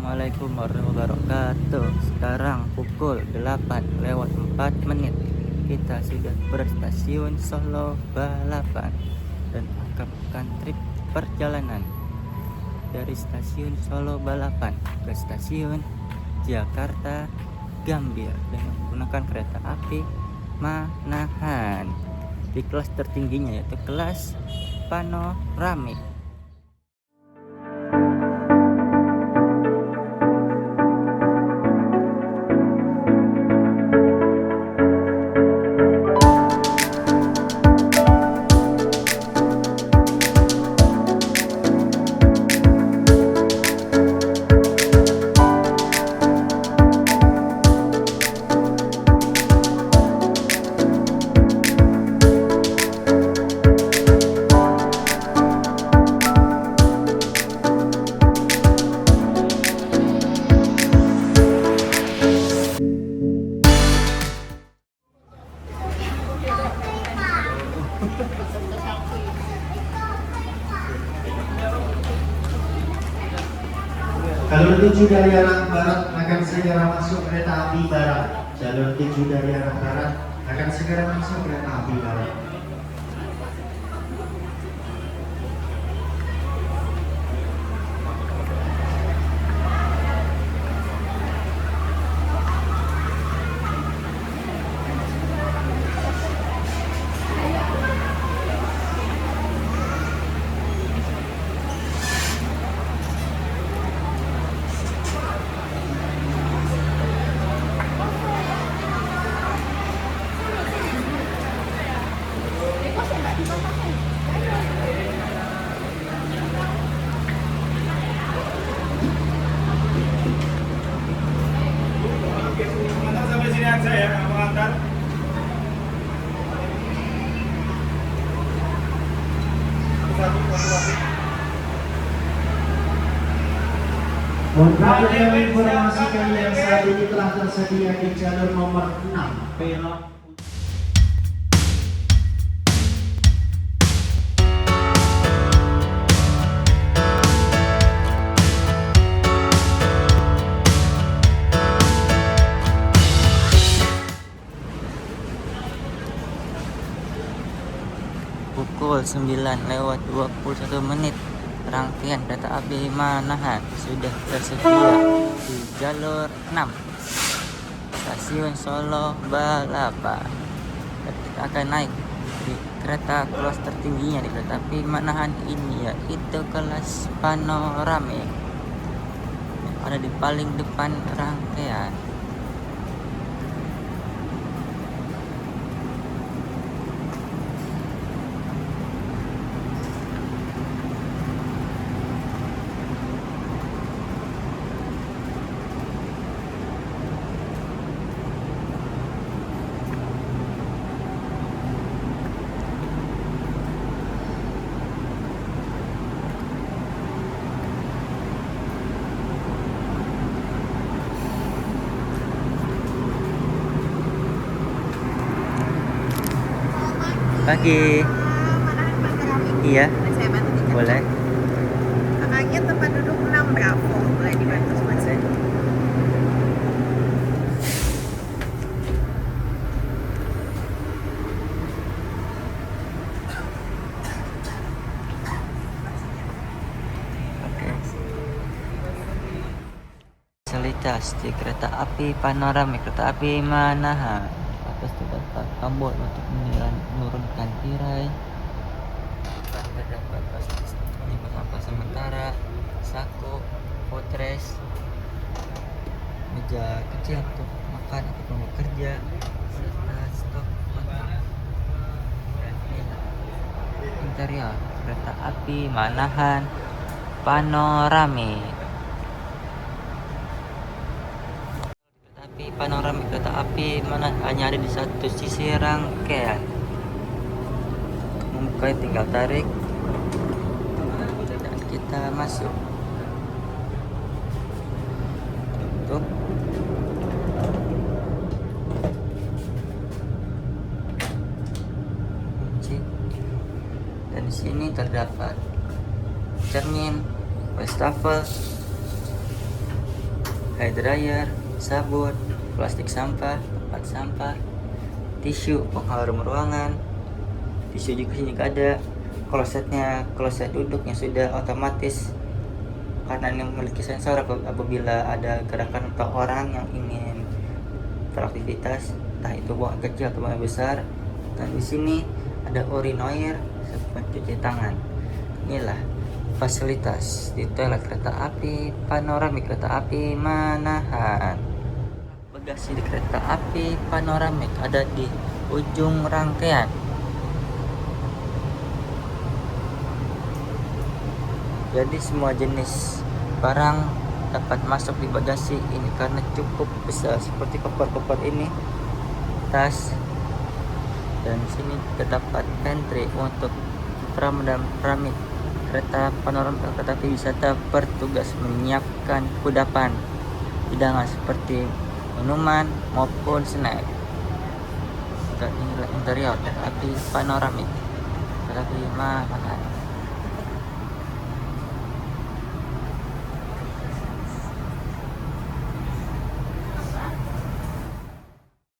Assalamualaikum warahmatullahi wabarakatuh. Sekarang pukul 8:04. Kita sudah berstasiun Solo Balapan dan akan trip perjalanan dari stasiun Solo Balapan ke stasiun Jakarta Gambir dengan menggunakan kereta api Manahan di kelas tertingginya, yaitu kelas panoramik. Jalur 7 dari arah barat akan segera masuk kereta api barat. Jalur 7 dari arah barat akan segera masuk kereta api barat. Sampai sini aja ya, mengantar. Untuk informasikan yang saat ini telah tersedia di jalur nomor 6 belok. Pukul 9:21. Rangkaian kereta api Manahan sudah tersedia di jalur 6 stasiun Solo Balapan. Kita akan naik di kereta kelas tertingginya di kereta api Manahan ini, yaitu kelas panoramik yang ada di paling depan rangkaian. Pagi. Iya, Saya bantu tiket. boleh. Kakaknya tempat duduk 6 Bravo. Boleh dibantu Mas. Oke. Fasilitas di kereta api panoramik kereta api Manahan. Atas terdapat tombol untuk menurunkan tirai. Terdapat fasilitas menyimpan sampah sementara, saku, footrest, meja kecil untuk makan ataupun bekerja, serta stok kotak. Dan inilah interior kereta api Manahan panoramik. Panoramik kereta api mana hanya ada di satu sisi rangkaian. Membuka tinggal tarik dan kita masuk. Tutup. Kunci. Dan di sini terdapat cermin, wastafel, hair dryer, sabun, plastik sampah, tempat sampah, tisu pengharum ruangan, tisu juga sini ada. Kloset duduk yang sudah otomatis karena ini memiliki sensor apabila ada gerakan atau orang yang ingin beraktivitas, entah itu buang kecil atau buang besar. Dan di sini ada urinoir, sabun cuci tangan. Inilah fasilitas di toilet kereta api panoramik kereta api Manahan. Bagasi di kereta api panoramik ada di ujung rangkaian. Jadi semua jenis barang dapat masuk di bagasi ini karena cukup besar, seperti koper-koper ini, tas, dan sini terdapat pantry untuk panoramik kereta panoramik kereta api wisata bertugas menyiapkan kudapan hidangan seperti minuman maupun snack. Dan inilah interior kereta api panoramik kereta api Manahan.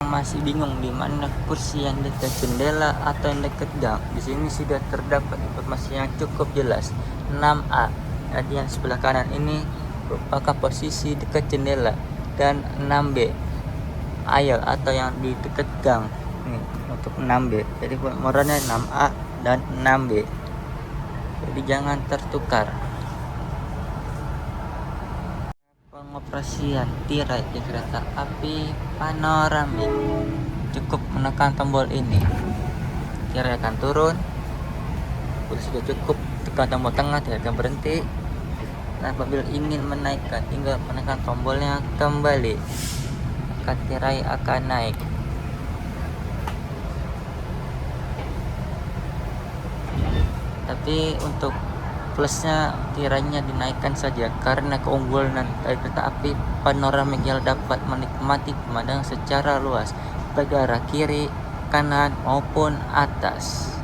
Masih bingung di mana kursi yang dekat jendela atau yang dekat gang? Di sini sudah terdapat informasi yang cukup jelas. 6A. Jadi yang sebelah kanan ini merupakan posisi dekat jendela, dan 6B aisle atau yang di dekat gang. Ini untuk 6B. Jadi nomornya 6A dan 6B. Jadi jangan tertukar. Pengoperasian tirai di kereta api panoramik, cukup menekan tombol ini, tirai akan turun. Sudah cukup tekan tombol tengah, tirai akan berhenti. Dan apabila ingin menaikkan, tinggal menekan tombolnya kembali, maka tirai akan naik. Tapi untuk plusnya tirainya dinaikkan saja karena keunggulan dari kereta api panoramik yang dapat menikmati pemandangan secara luas baik arah kiri, kanan maupun atas.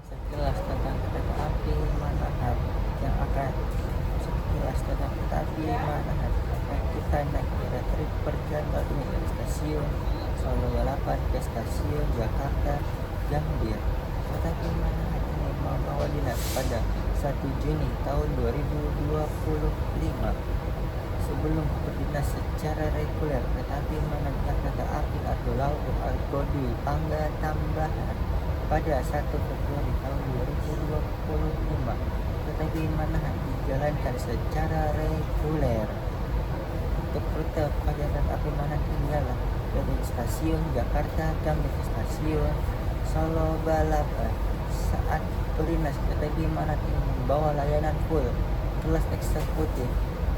Sekilas tentang kereta api Manahan yang akan kita naik kereta trip perjalanan ini dari stasiun Solo Balapan ke stasiun Jakarta Gambir. Kereta api Manahan membawa dinas pada 1 Juni tahun 2025. Sebelum berdinas secara reguler, kereta api menaikkan kereta api atau kode tangga tambahan pada 1 Februari tahun 2025. Kereta api Manahan dijalankan secara reguler. Untuk rute perjalanan kereta api Manahan inilah dari stasiun Jakarta Gambir ke stasiun Solo Balapan. Saat berdinas, kereta api Manahan ini membawa layanan full kelas eksekutif,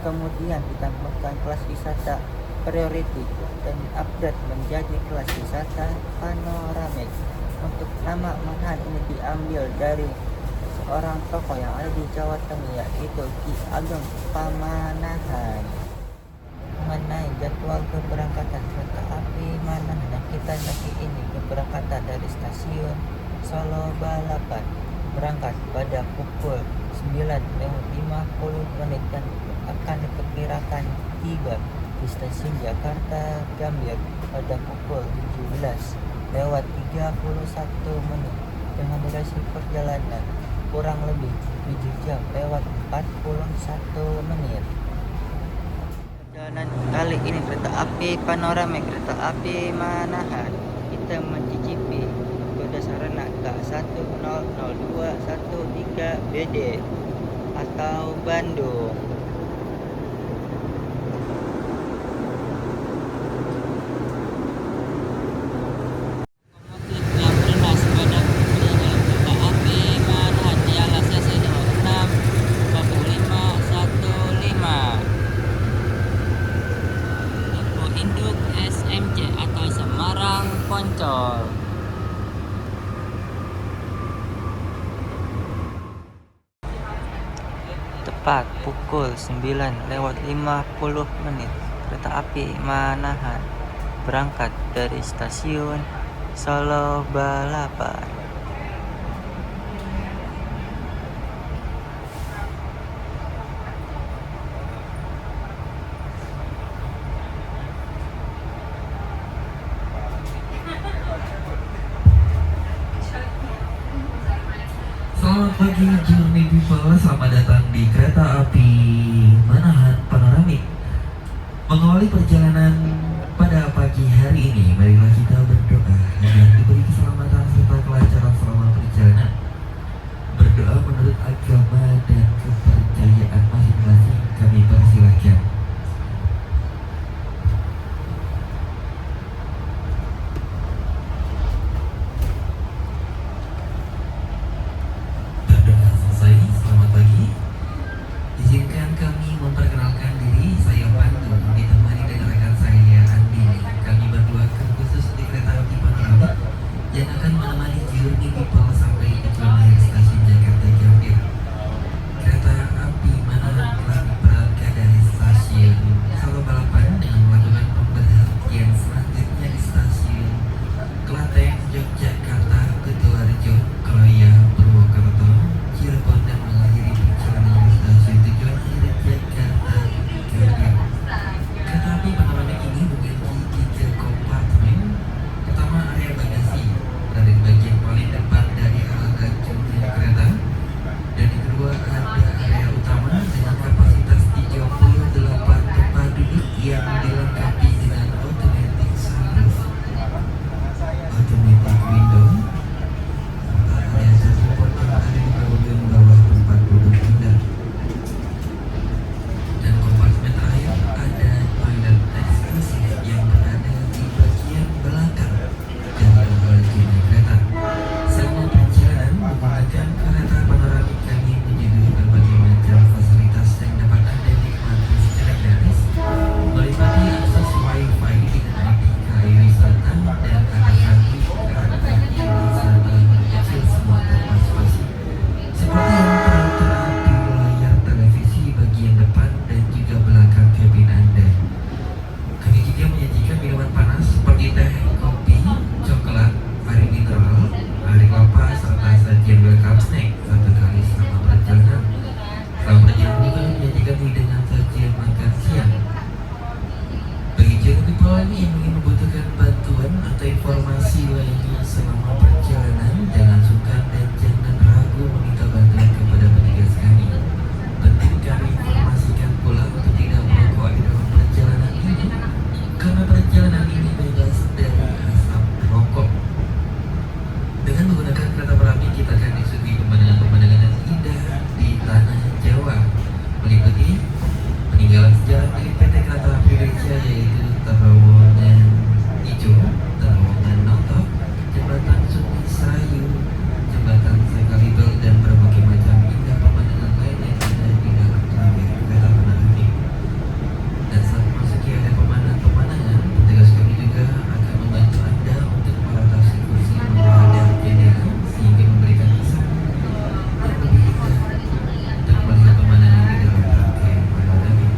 kemudian ditambahkan kelas wisata priority dan upgrade menjadi kelas wisata panoramik. Untuk nama Manahan ini diambil dari seorang tokoh yang ada di Jawa Tengah, yaitu Ki Ageng Pamanahan. Mengenai jadwal keberangkatan kereta api Manahan yang kita naiki ini, keberangkatan dari stasiun Solo Balapan berangkat pada pukul 9:50 dan akan diperkirakan tiba di stasiun Jakarta Gambir pada pukul 17:31 dengan durasi perjalanan kurang lebih 7 jam lewat 41 menit. Perjalanan kali ini kereta api panoramik kereta api Manahan kita mencicipi kode sarana K100213 BD atau Bandung. Yang berdinas pada kereta api Manahan ialah CC 264515. Info induk SMC atau Semarang Poncol. Tepat pukul 9:50 kereta api Manahan berangkat dari stasiun Solo Balapan. di kereta api Manahan Panoramik. Mengawali perjalanan pada pagi hari ini, marilah kita berdoa agar diberi keselamatan serta kelancaran selama perjalanan. Berdoa menurut agama dan kepercayaan masing-masing, kami persilahkan. Berdoa selesai, selamat pagi. Izinkan kami memperkenalkan diri, saya Pandu, ditemani dengan rekan saya Andi. Kami berdua khusus di kereta api Panoramik yang akan menemani journey people sampai tujuan akhir stasiun Jakarta Gambir. Kereta api Manahan telah diberangkatkan dari stasiun Solo Balapan dengan melakukan pemberhentian selanjutnya di stasiun Klaten, Yogyakarta, Kutoarjo, Kroya, Purwokerto, Cirebon, dan mengakhiri perjalanan di stasiun tujuan akhir Jakarta Gambir. Kereta api Panoramik ini memiliki 3 kompartemen. Pertama, area bagasi berada di bagian paling depan dari alat jumlah kereta, dan yang kedua ada area utama dengan kapasitas 38 tempat duduk yang dilengkapi dengan automatic sunroof, automatic window, serta area support yang ada di bagian bawah tempat duduk Anda. Dan kompartemen terakhir ada toilet eksklusif yang berada di bagian belakang dari alat jumlah kereta. Selama perjalanan menggunakan kereta panoramik, kami menyediakan berbagai macam fasilitas yang dapat Anda nikmati secara gratis, meliputi akses wifi dengan APK wisata dan anak-anak wisata kecil semua terpasang, seperti yang tertera di layar televisi bagian depan dan juga belakang kabin Anda. Kami juga menyajikan minuman panas seperti teh, kopi, coklat, air mineral, air kelapa, serta sajian welcome snack satu kali selama perjalanan. Selama perjalanan juga menyajikan hidangan sajian makan siang. Bagi journey people yang ingin membutuhkan bantuan atau informasi lainnya selama perjalanan, jangan sungkan dan jangan ragu meminta bantuan kepada petugas kami. Penting kami informasikan pula untuk tidak merokok di dalam perjalanan ini, karena perjalanan ini bebas dari asap rokok. Dengan menggunakan kereta api, kita akan disuguhi pemandangan-pemandangan yang indah di tanah Jawa, meliputi peninggalan sejarah milik PT Kereta Api Indonesia, yaitu terowongan hijau, terowongan Notok, jembatan Sungai Sayu, jembatan Sekalibel, dan berbagai macam indah pemandangan lain yang ada di dalam trayek kereta api. Dan saat memasuki area pemandangan, petugas kami juga akan membantu Anda untuk meratasi kursi menghadap jendela sehingga memberikan kesan yang lebih indah untuk melihat pemandangan di dalam rangkaian panoramik.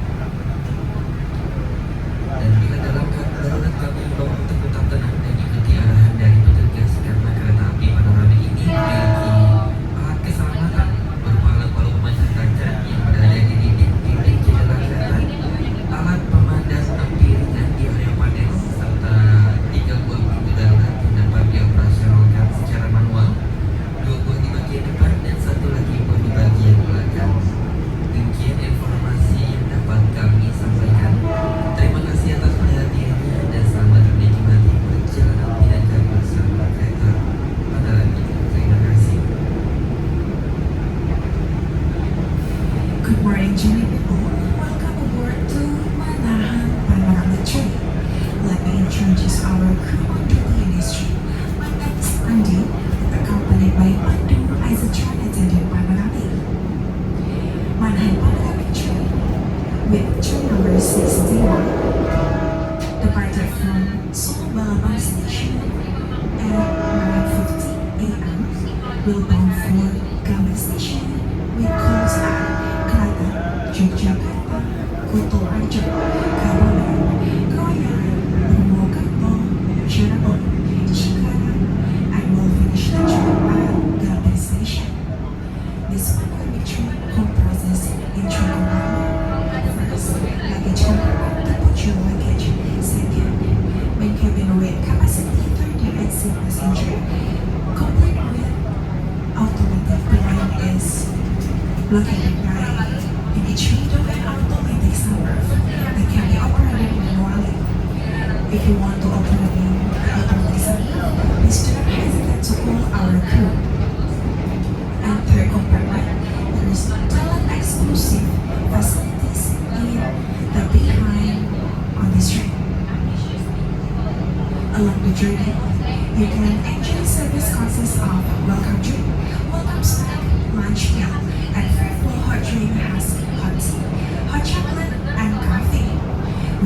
Dan bila dalam keadaan darurat, kami himbau untuk tetap tenang dan ikuti arahan dari petugas, karena kereta api panoramik ini memiliki alat keselamatan berupa alat palu pemancar kaca yang berada di dinding jendela kereta, alat pemadam api ringan di area panel, serta 3 buah pintu darurat yang dapat dioperasionalkan secara manual, 2 buah di bagian depan dan 1 lagi buah di bagian belakang. Demikian informasi yang dapat kami sampaikan. Terima kasih atas perhatiannya dan selamat menikmati perjalanan Anda bersama kereta panoramik. Terima kasih. Good morning, journey people. Welcome aboard to Manahan Panoramic Train. Let me introduce our crew on duty in this train. My name is Andi, accompanied by Pandu as a train attendant Panoramic. Manahan Panoramic Train with train number 61 departed from Solo Balapan Station at 9:50 a.m. will bound for Gambir Station with calls at Klaten, Yogyakarta, Kutoarjo, Kabupaten, Kroya, Purwokerto, Cirebon, Cikarang, and will finish the trip at Gambir Station. This panoramic train comprises in train compartment. First, luggage compartment to put your luggage. Second, main cabin with capacity 38 passenger, complete with automatic blind is located by If you want to open a new listen, please do not hesitate to call our crew. And third compartment, there is talent exclusive facilities in the behind on this train. Along the journey, you can enjoy service consists of welcome drink, welcome snack, lunch meal, and free flow hot drink has hot tea, hot chocolate, and coffee.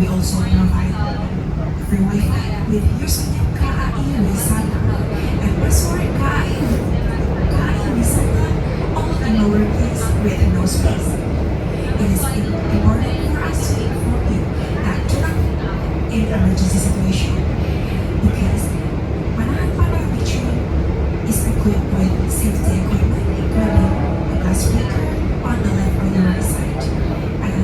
We also provide free Wi-Fi with username KAI Wisata and password KAI Wisata, all in lowercase with no space. It is important for us to inform you that do not in emergency situation because Manahan Panoramic train is equipped with safety equipment including a gas breaker on the left or the right side and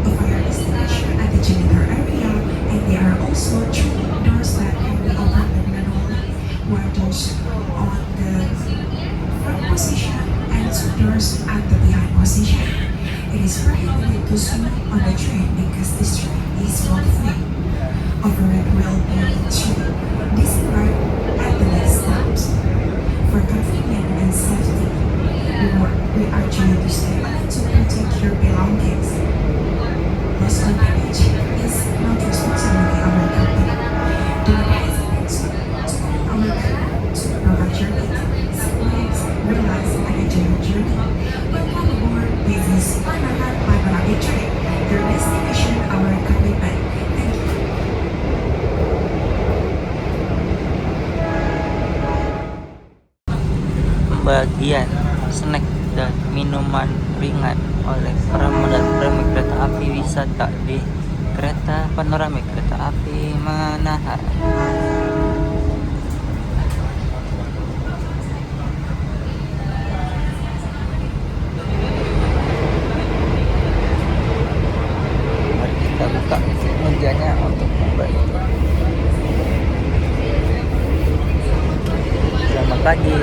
a fire extinguisher at the janitor area, and there are also three doors that can be opened manually, one doors on the front position and two doors at the behind position. It is prohibited to swim on the train because this train is smoke-free. Overhead will be disembarked at the next stops. For convenience and safety, we urge you to stay alert to protect your belongings. Loss or damage is not responsibility of our company. Do not hesitate to call our crew to provide your needs, relax, and enjoy your journey. Welcome aboard Business Manahan Panoramic Train, your destination, our commitment. Thank you. Pembagian snack dan minuman ringan oleh Pramudan Pramik Kereta Api Wisata di Kereta Panoramik Kereta Api Manahan. Mari kita buka mejanya untuk membagi. Selamat pagi.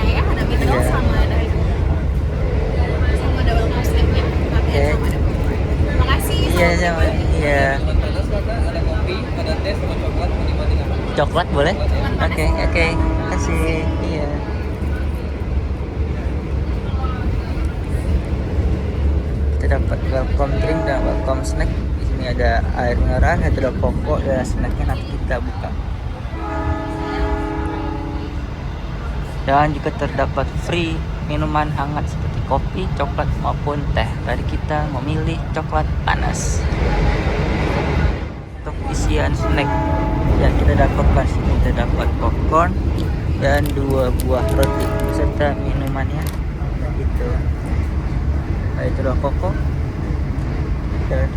Ya, ada mineral Iya. sama ada welcome snack-nya. Oke. Terima kasih. Iya, sama. Iya. Coklat boleh? Oke, oke. Kasih. Iya. Kita dapat welcome drink dan welcome snack. Di sini ada air mineral, ada pokok dan snacknya nanti kita buka. Dan juga terdapat free minuman hangat seperti kopi, coklat maupun teh. Tadi kita memilih coklat panas. Untuk isian snack yang kita dapatkan, kita dapat popcorn dan 2 buah roti beserta minumannya. Gitu. Itu 2 koko dan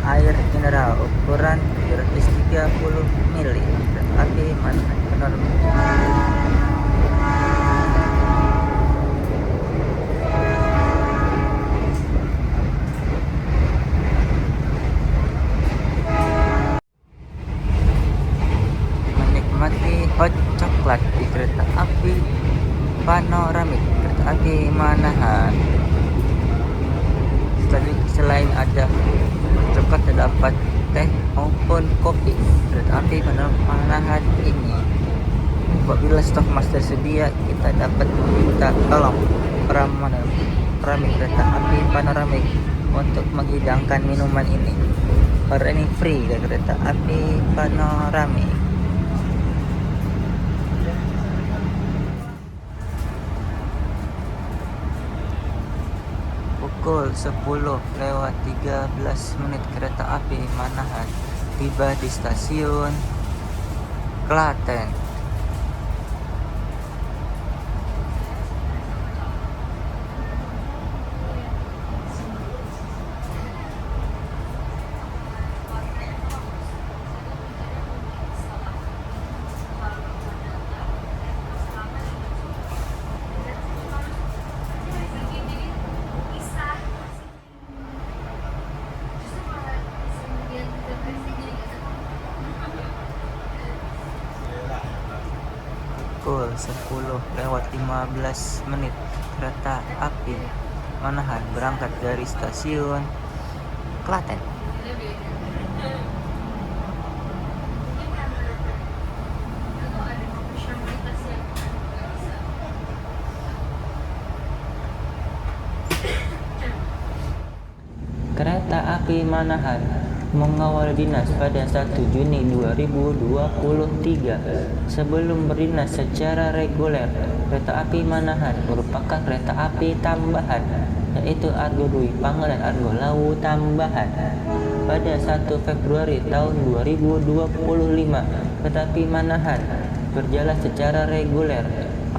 air mineral ukuran 330 ml. Api mana benar? Menikmati hot coklat di kereta api Panoramik Kereta Api Manahan. Selain ada coklat, terdapat teh maupun kopi kereta api Manahan ini. Apabila stok masih tersedia, kita dapat meminta tolong Panoramik Kereta Api Panoramik untuk menghidangkan minuman ini. Karena ini free dari kereta api Panoramik. Pukul 10:13 kereta api Manahan tiba di stasiun Klaten. Pukul 10:15 kereta api Manahan berangkat dari stasiun Klaten. Kereta api Manahan mengawal dinas pada 1 Juni 2023. Sebelum berdinas secara reguler, kereta api Manahan merupakan kereta api tambahan, yaitu Argo Dwi Pange dan Argo Lawu tambahan. Pada 1 Februari tahun 2025, kereta api Manahan berjalan secara reguler.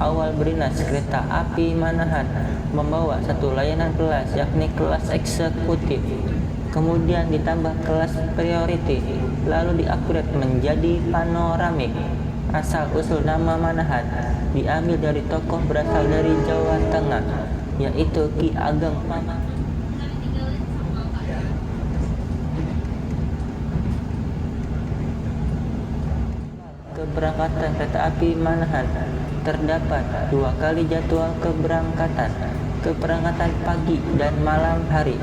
Awal berdinas kereta api Manahan membawa satu layanan kelas, yakni kelas eksekutif, kemudian ditambah kelas priority, lalu di-upgrade menjadi panoramik. Asal usul nama Manahan diambil dari tokoh berasal dari Jawa Tengah, yaitu Ki Ageng Paman. Keberangkatan kereta api Manahan terdapat 2 kali jadwal keberangkatan pagi dan malam hari,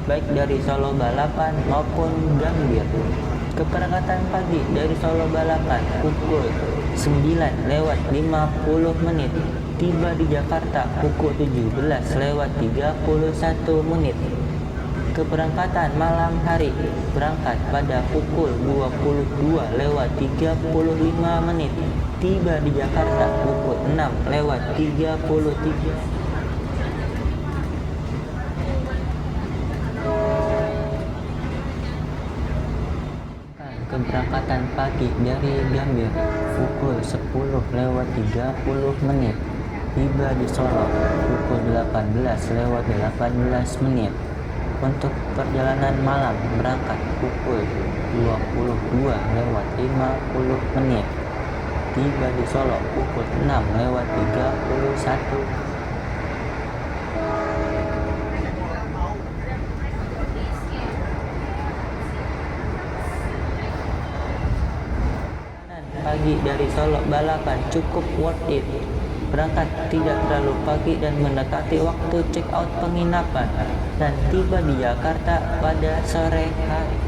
baik dari Solo Balapan maupun Gambir. Keberangkatan pagi dari Solo Balapan pukul 9:50, tiba di Jakarta pukul 17:31. Keberangkatan malam hari berangkat pada pukul 22:35, tiba di Jakarta pukul 6:33. Keberangkatan pagi dari Gambir pukul 10:30, tiba di Solo pukul 18:18. Untuk perjalanan malam berangkat pukul 22:50, tiba di Solo pukul 6:31. Pagi dari Solo Balapan cukup worth it. Berangkat tidak terlalu pagi dan mendekati waktu check out penginapan, dan tiba di Jakarta pada sore hari.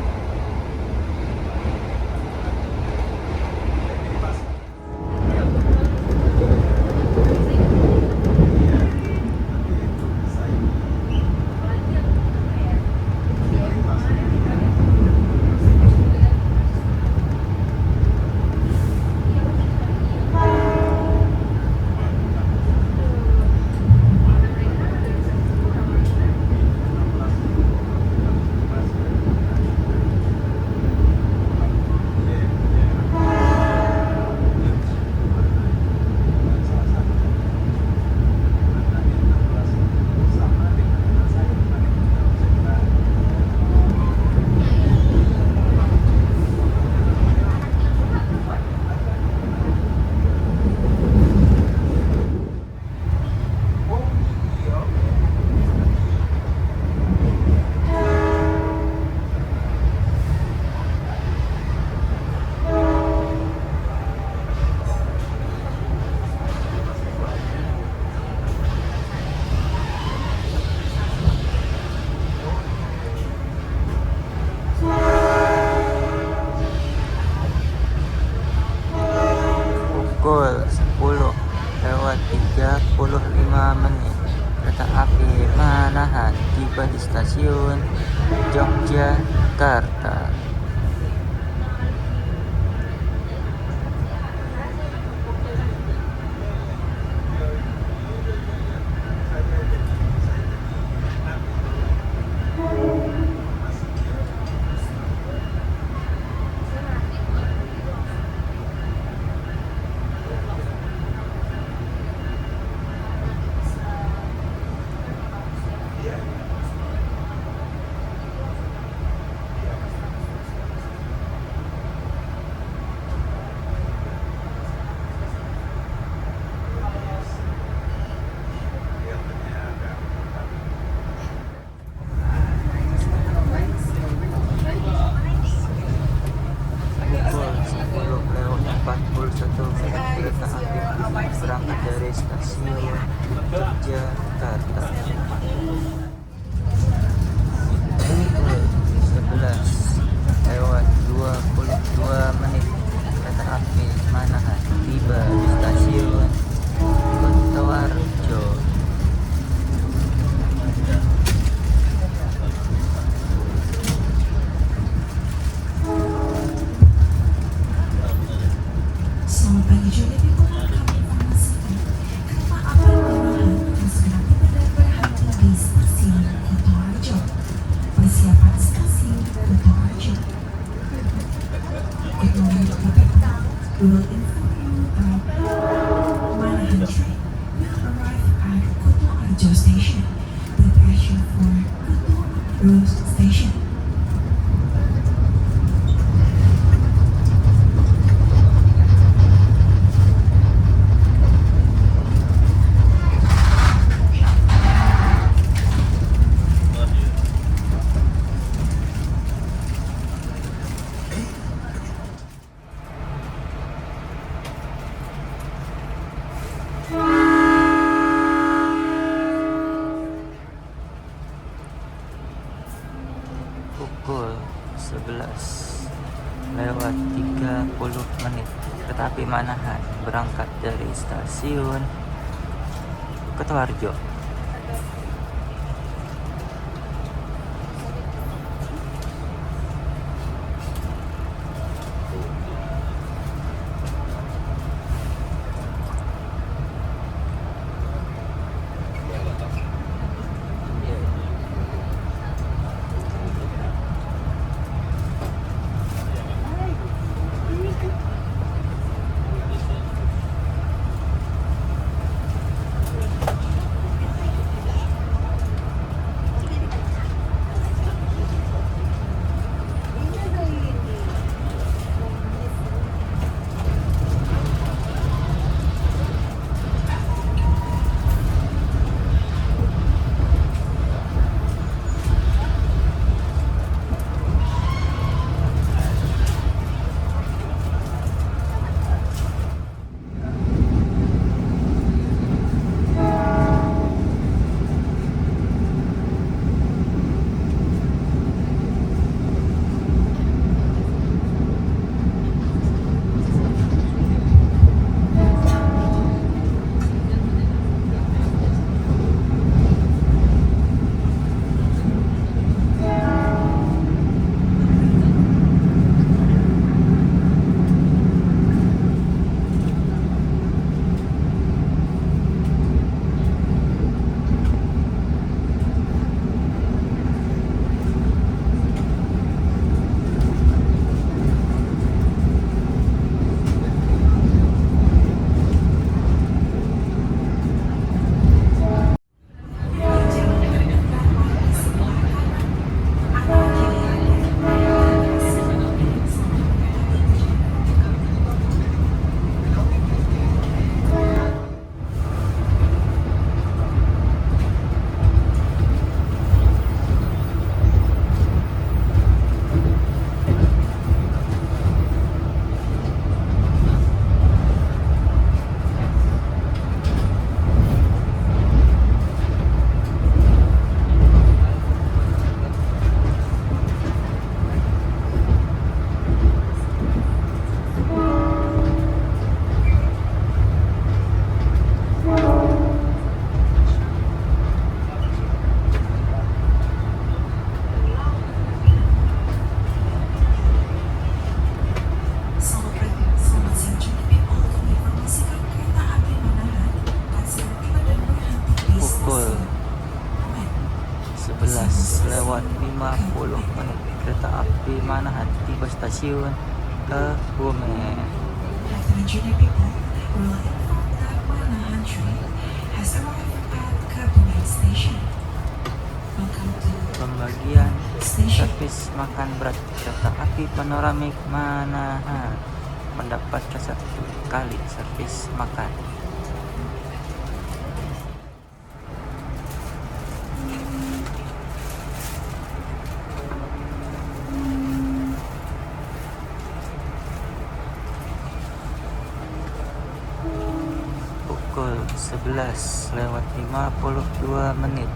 Pukul 10:35, kereta api Manahan tiba di stasiun Yogyakarta. preparation for Kutu Road Station. Pukul 11 lewat 30 menit kereta api Manahan berangkat dari stasiun Kutoarjo. Pukul 11 lewat 50 menit kereta api Manahan tiba stasiun Kebumen. Lieutenant Junior people will inform that Manahan train has arrived at Kebumen Station. Welcome to Pembagian Station. servis makan berat kereta api panoramik Manahan mendapatkan 1 kali servis makan. Pukul 11 lewat 52 menit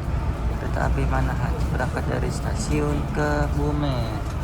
kereta api Manahan berangkat dari stasiun Kebumen.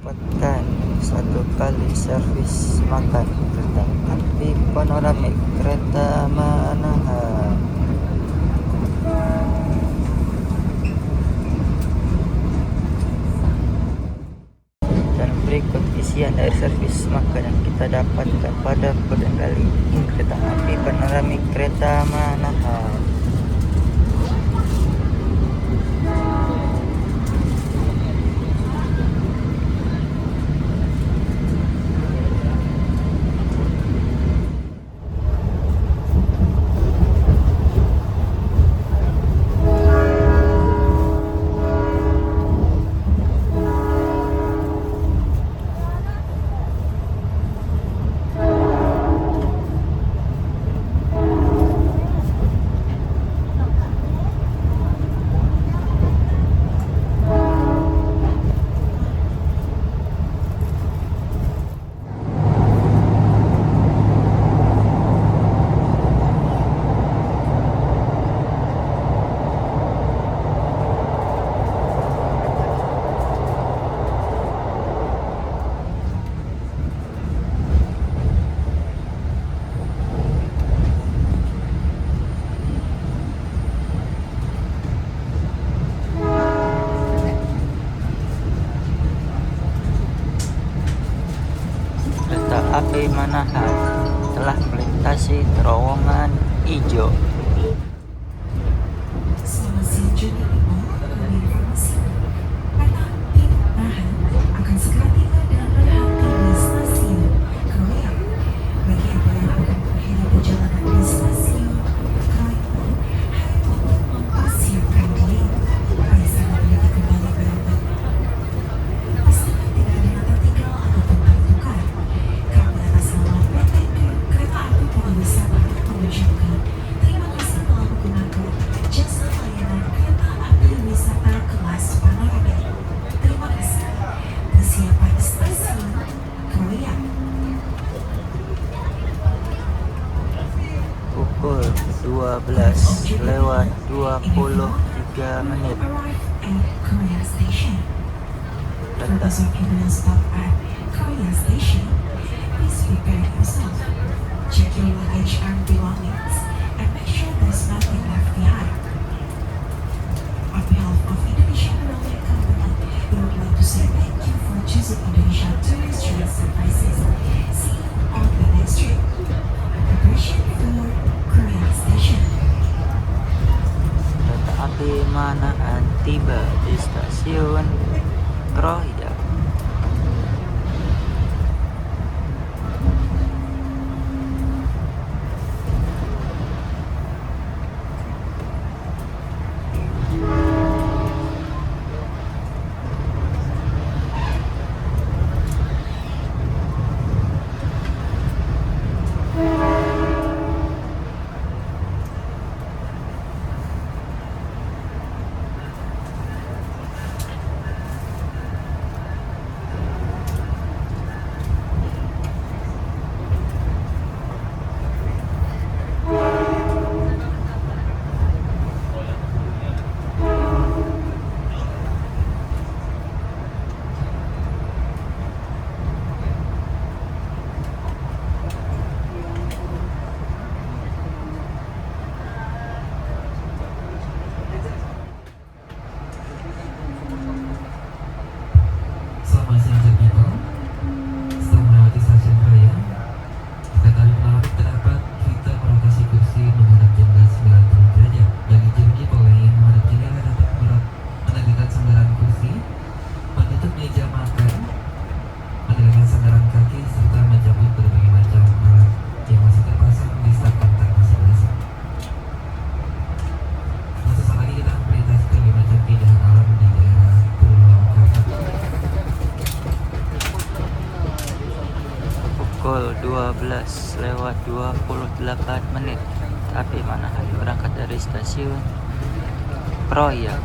Dapatkan 1 kali servis makan kereta api panoramik kereta Manahan. isian dari servis makan yang kita dapatkan pada perjalanan kali ini. Kereta api panoramik kereta Manahan. Kereta api Manahan telah melintasi terowongan hijau. Selamat siang juga people, kami informasi. Kereta api Manahan akan segera tiba dan berhenti di stasiun Kroya. Bagi Anda yang akan mengakhiri perjalanan di stasiun Kroya pun, harap untuk mempersiapkan diri. Pada saat meniti kembali berobat. Pastikan tidak ada yang tertinggal ataupun tertukar. Kami atas nama PT Kereta Api Pariwisata mengucapkan terima kasih telah menggunakan jasa layanan kereta api wisata kelas panoramik. Terima kasih. Persiapan stasiun Kroya. Pukul 12:23 menit. Arrive at Korea Station. For Kereta those of you who will stop at Korea Station, please prepare yourself. Check your luggage and belongings and make sure there's nothing left behind. On behalf of Indonesian Railway Company, we would like to say thank you for choosing Indonesia Tourist Train Services. See you on the next trip. Preparation for Korea Station. Kereta api Manahan tiba di stasiun Kroya. Selamat siang people. Setelah melewati stasiun Kroya, kereta api panoramik terdapat fitur merotasi kursi menghadap jendela 90 derajat. Bagi journey people yang ingin menghadap jendela dapat menegakkan sandaran kursi, menutup meja makan, menegakkan sandaran kaki, serta mencabut berbagai macam alat yang masih terpasang di staf kantor masing-masing. Sesaat lagi kita akan melintasi berbagai macam keindahan alam di daerah Purwakarta. Pukul 12:28 menit. Tapi Manahan berangkat dari stasiun Kroya.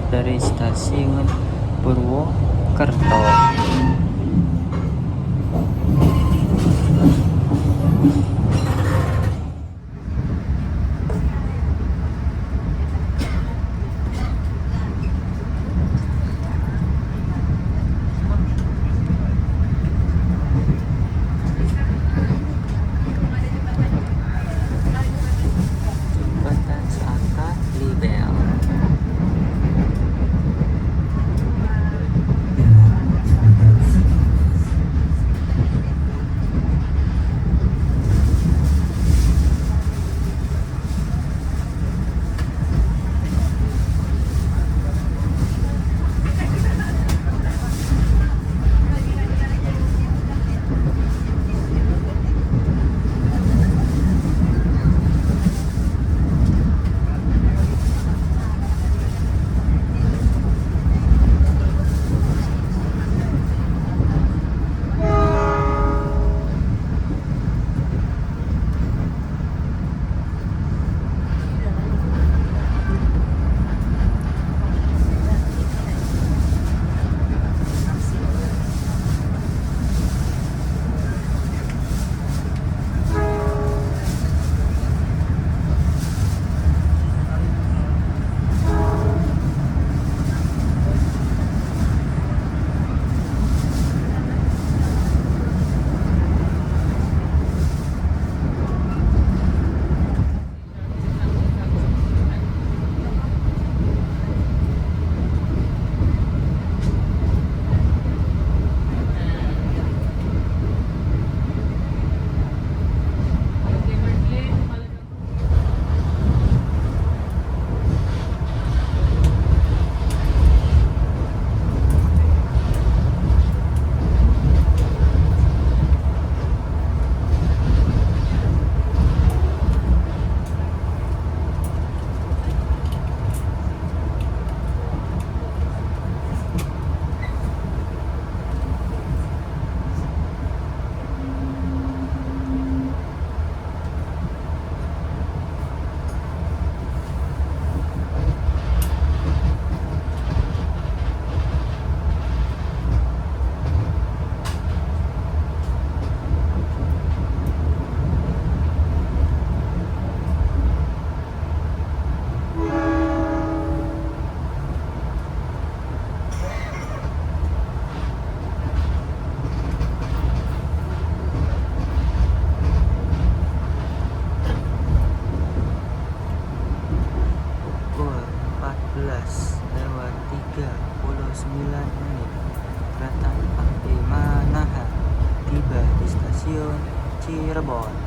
dari stasiun Purwokerto. Jembatan Saka Libel. Pukul 14:39 kereta api Manahan tiba di stasiun Cirebon.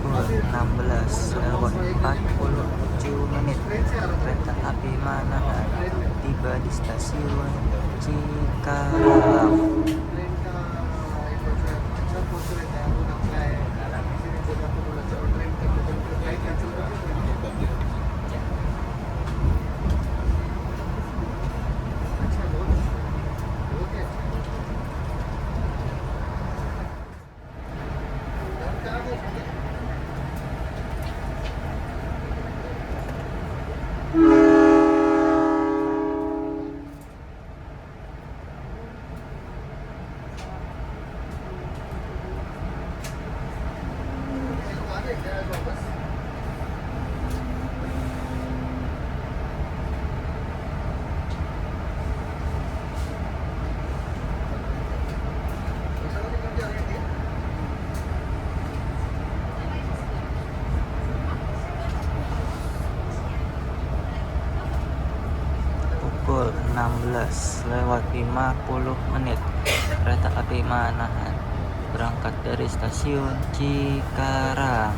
pukul 16:47 kereta api Manahan tiba di stasiun Cikarang. Pukul 16:50 kereta api Manahan berangkat dari stasiun Cikarang.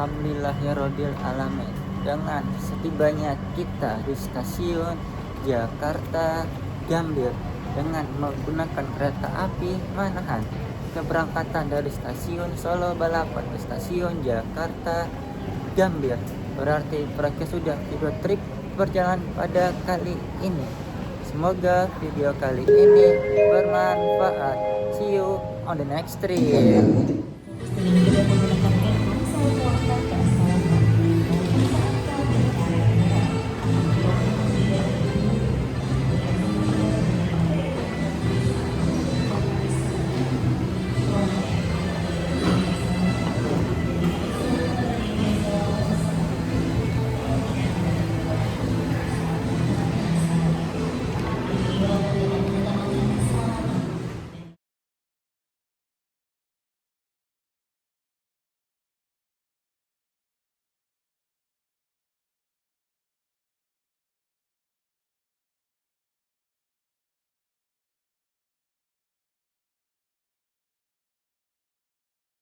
Alhamdulillahirabbil alamin. Dengan setibanya kita di stasiun Jakarta Gambir dengan menggunakan kereta api Manahan, keberangkatan dari stasiun Solo Balapan ke stasiun Jakarta Gambir. Berarti mereka sudah video trip berjalan pada kali ini. Semoga video kali ini bermanfaat. See you on the next trip.